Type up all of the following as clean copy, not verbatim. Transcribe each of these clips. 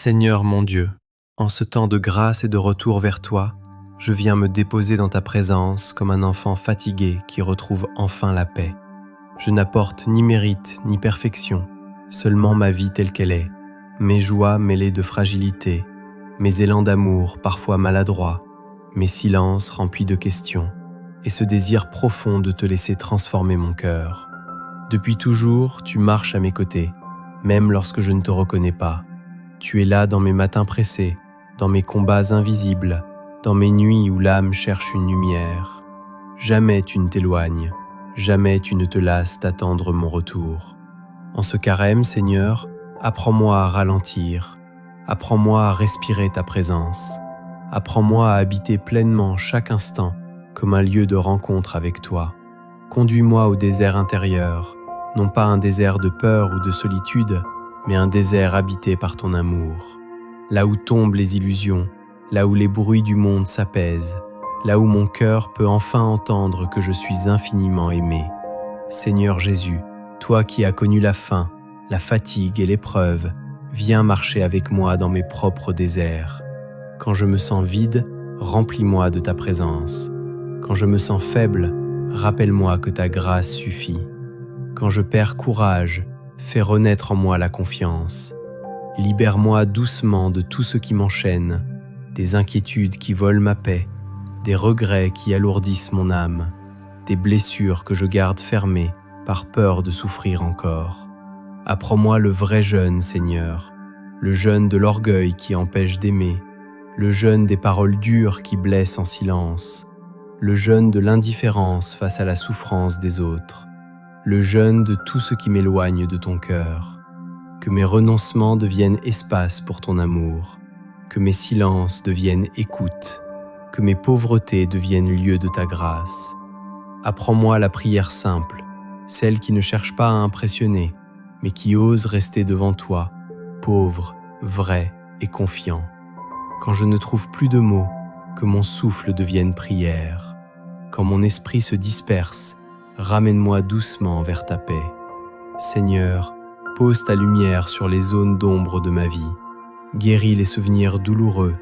Seigneur mon Dieu, en ce temps de grâce et de retour vers toi, je viens me déposer dans ta présence comme un enfant fatigué qui retrouve enfin la paix. Je n'apporte ni mérite ni perfection, seulement ma vie telle qu'elle est, mes joies mêlées de fragilité, mes élans d'amour parfois maladroits, mes silences remplis de questions, et ce désir profond de te laisser transformer mon cœur. Depuis toujours, tu marches à mes côtés, même lorsque je ne te reconnais pas. Tu es là dans mes matins pressés, dans mes combats invisibles, dans mes nuits où l'âme cherche une lumière. Jamais tu ne t'éloignes, jamais tu ne te lasses d'attendre mon retour. En ce carême, Seigneur, apprends-moi à ralentir, apprends-moi à respirer ta présence, apprends-moi à habiter pleinement chaque instant comme un lieu de rencontre avec toi. Conduis-moi au désert intérieur, non pas un désert de peur ou de solitude, mais un désert habité par ton amour. Là où tombent les illusions, là où les bruits du monde s'apaisent, là où mon cœur peut enfin entendre que je suis infiniment aimé. Seigneur Jésus, toi qui as connu la faim, la fatigue et l'épreuve, viens marcher avec moi dans mes propres déserts. Quand je me sens vide, remplis-moi de ta présence. Quand je me sens faible, rappelle-moi que ta grâce suffit. Quand je perds courage, fais renaître en moi la confiance. Libère-moi doucement de tout ce qui m'enchaîne, des inquiétudes qui volent ma paix, des regrets qui alourdissent mon âme, des blessures que je garde fermées par peur de souffrir encore. Apprends-moi le vrai jeûne, Seigneur, le jeûne de l'orgueil qui empêche d'aimer, le jeûne des paroles dures qui blessent en silence, le jeûne de l'indifférence face à la souffrance des autres, le jeûne de tout ce qui m'éloigne de ton cœur. Que mes renoncements deviennent espace pour ton amour, que mes silences deviennent écoute, que mes pauvretés deviennent lieu de ta grâce. Apprends-moi la prière simple, celle qui ne cherche pas à impressionner, mais qui ose rester devant toi, pauvre, vrai et confiant. Quand je ne trouve plus de mots, que mon souffle devienne prière. Quand mon esprit se disperse, ramène-moi doucement vers ta paix. Seigneur, pose ta lumière sur les zones d'ombre de ma vie. Guéris les souvenirs douloureux,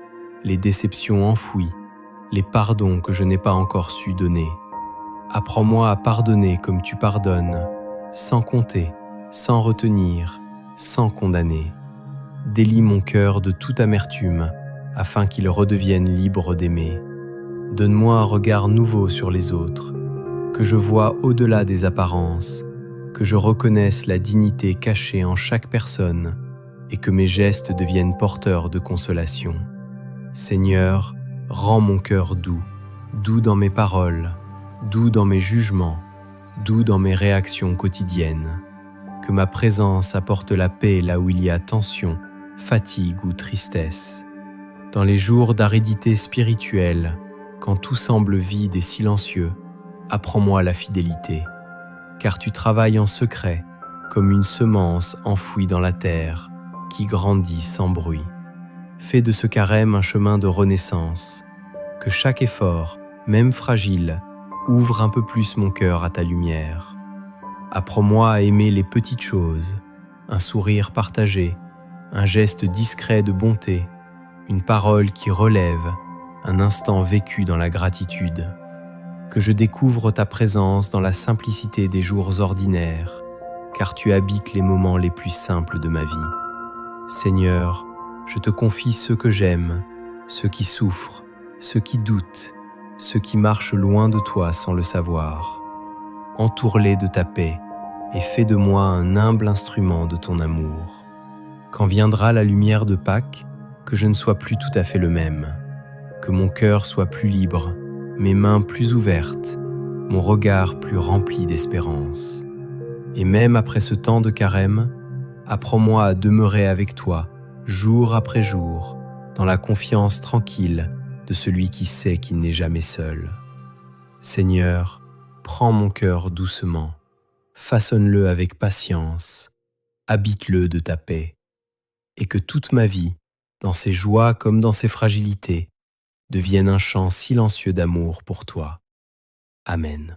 les déceptions enfouies, les pardons que je n'ai pas encore su donner. Apprends-moi à pardonner comme tu pardonnes, sans compter, sans retenir, sans condamner. Délie mon cœur de toute amertume, afin qu'il redevienne libre d'aimer. Donne-moi un regard nouveau sur les autres, que je vois au-delà des apparences, que je reconnaisse la dignité cachée en chaque personne et que mes gestes deviennent porteurs de consolation. Seigneur, rends mon cœur doux, doux dans mes paroles, doux dans mes jugements, doux dans mes réactions quotidiennes. Que ma présence apporte la paix là où il y a tension, fatigue ou tristesse. Dans les jours d'aridité spirituelle, quand tout semble vide et silencieux, apprends-moi la fidélité, car tu travailles en secret comme une semence enfouie dans la terre qui grandit sans bruit. Fais de ce carême un chemin de renaissance, que chaque effort, même fragile, ouvre un peu plus mon cœur à ta lumière. Apprends-moi à aimer les petites choses, un sourire partagé, un geste discret de bonté, une parole qui relève, un instant vécu dans la gratitude. Que je découvre ta présence dans la simplicité des jours ordinaires, car tu habites les moments les plus simples de ma vie. Seigneur, je te confie ceux que j'aime, ceux qui souffrent, ceux qui doutent, ceux qui marchent loin de toi sans le savoir. Entoure-les de ta paix et fais de moi un humble instrument de ton amour. Quand viendra la lumière de Pâques, que je ne sois plus tout à fait le même, que mon cœur soit plus libre, mes mains plus ouvertes, mon regard plus rempli d'espérance. Et même après ce temps de carême, apprends-moi à demeurer avec toi, jour après jour, dans la confiance tranquille de celui qui sait qu'il n'est jamais seul. Seigneur, prends mon cœur doucement, façonne-le avec patience, habite-le de ta paix, et que toute ma vie, dans ses joies comme dans ses fragilités, devienne un chant silencieux d'amour pour toi. Amen.